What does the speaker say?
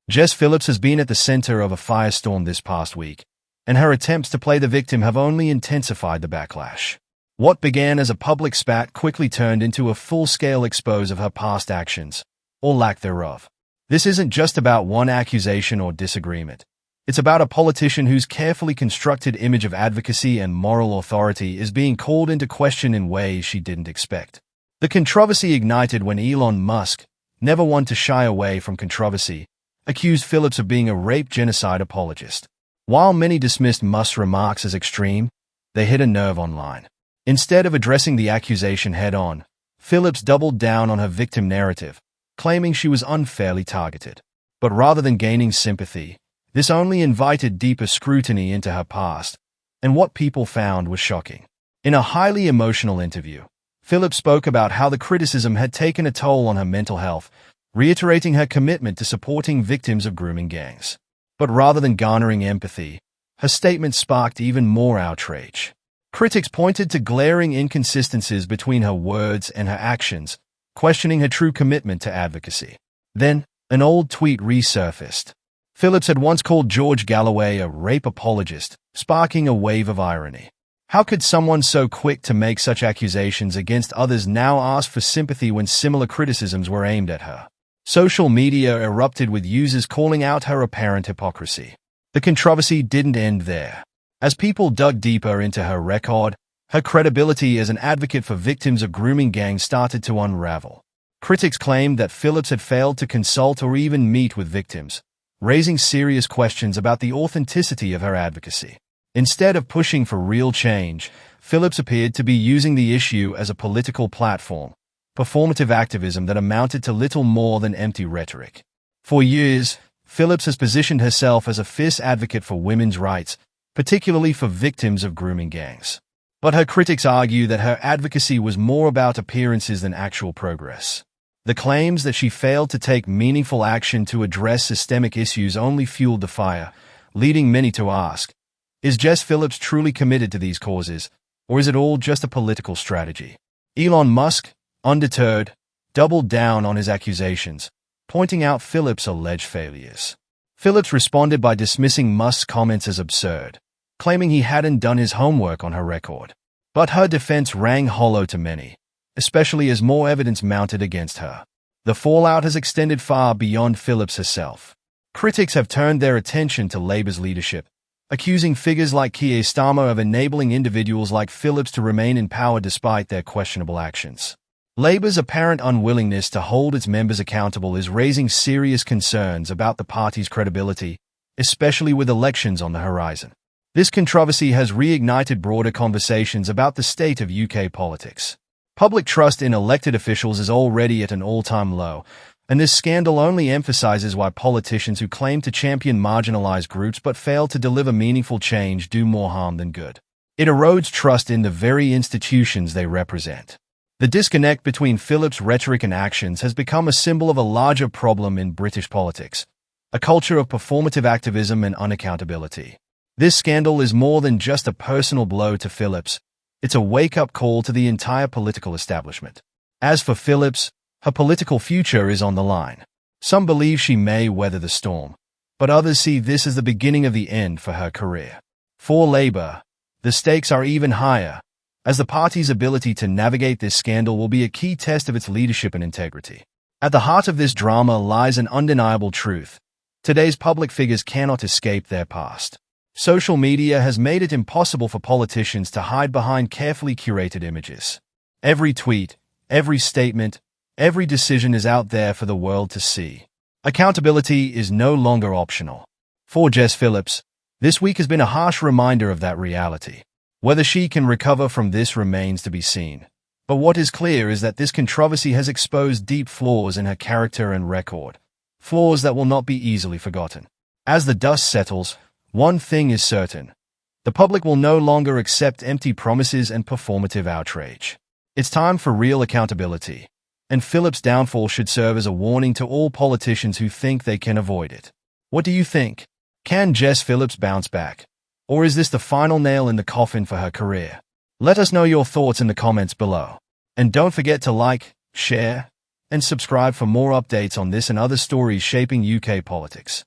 Jess Phillips has been at the center of a firestorm this past week, and her attempts to play the victim have only intensified the backlash. What began as a public spat quickly turned into a full-scale expose of her past actions, or lack thereof. This isn't just about one accusation or disagreement. It's about a politician whose carefully constructed image of advocacy and moral authority is being called into question in ways she didn't expect. The controversy ignited when Elon Musk, never one to shy away from controversy, accused Phillips of being a rape genocide apologist. While many dismissed Musk's remarks as extreme, they hit a nerve online. Instead of addressing the accusation head-on, Phillips doubled down on her victim narrative, claiming she was unfairly targeted. But rather than gaining sympathy, this only invited deeper scrutiny into her past, and what people found was shocking. In a highly emotional interview, Phillips spoke about how the criticism had taken a toll on her mental health, reiterating her commitment to supporting victims of grooming gangs. But rather than garnering empathy, her statement sparked even more outrage. Critics pointed to glaring inconsistencies between her words and her actions, questioning her true commitment to advocacy. Then, an old tweet resurfaced. Phillips had once called George Galloway a rape apologist, sparking a wave of irony. How could someone so quick to make such accusations against others now ask for sympathy when similar criticisms were aimed at her? Social media erupted with users calling out her apparent hypocrisy. The controversy didn't end there. As people dug deeper into her record, her credibility as an advocate for victims of grooming gangs started to unravel. Critics claimed that Phillips had failed to consult or even meet with victims, raising serious questions about the authenticity of her advocacy. Instead of pushing for real change, Phillips appeared to be using the issue as a political platform, performative activism that amounted to little more than empty rhetoric. For years, Phillips has positioned herself as a fierce advocate for women's rights, particularly for victims of grooming gangs. But her critics argue that her advocacy was more about appearances than actual progress. The claims that she failed to take meaningful action to address systemic issues only fueled the fire, leading many to ask, is Jess Phillips truly committed to these causes, or is it all just a political strategy? Elon Musk, undeterred, doubled down on his accusations, pointing out Phillips' alleged failures. Phillips responded by dismissing Musk's comments as absurd, claiming he hadn't done his homework on her record. But her defense rang hollow to many, especially as more evidence mounted against her. The fallout has extended far beyond Phillips herself. Critics have turned their attention to Labour's leadership, accusing figures like Keir Starmer of enabling individuals like Phillips to remain in power despite their questionable actions. Labour's apparent unwillingness to hold its members accountable is raising serious concerns about the party's credibility, especially with elections on the horizon. This controversy has reignited broader conversations about the state of UK politics. Public trust in elected officials is already at an all-time low, and this scandal only emphasizes why politicians who claim to champion marginalized groups but fail to deliver meaningful change do more harm than good. It erodes trust in the very institutions they represent. The disconnect between Phillips' rhetoric and actions has become a symbol of a larger problem in British politics, a culture of performative activism and unaccountability. This scandal is more than just a personal blow to Phillips. It's a wake-up call to the entire political establishment. As for Phillips, her political future is on the line. Some believe she may weather the storm, but others see this as the beginning of the end for her career. For Labour, the stakes are even higher, as the party's ability to navigate this scandal will be a key test of its leadership and integrity. At the heart of this drama lies an undeniable truth. Today's public figures cannot escape their past. Social media has made it impossible for politicians to hide behind carefully curated images. Every tweet, every statement, every decision is out there for the world to see. Accountability is no longer optional. For Jess Phillips, this week has been a harsh reminder of that reality. Whether she can recover from this remains to be seen. But what is clear is that this controversy has exposed deep flaws in her character and record, flaws that will not be easily forgotten. As the dust settles, one thing is certain. The public will no longer accept empty promises and performative outrage. It's time for real accountability, and Phillips' downfall should serve as a warning to all politicians who think they can avoid it. What do you think? Can Jess Phillips bounce back? Or is this the final nail in the coffin for her career? Let us know your thoughts in the comments below. And don't forget to like, share, and subscribe for more updates on this and other stories shaping UK politics.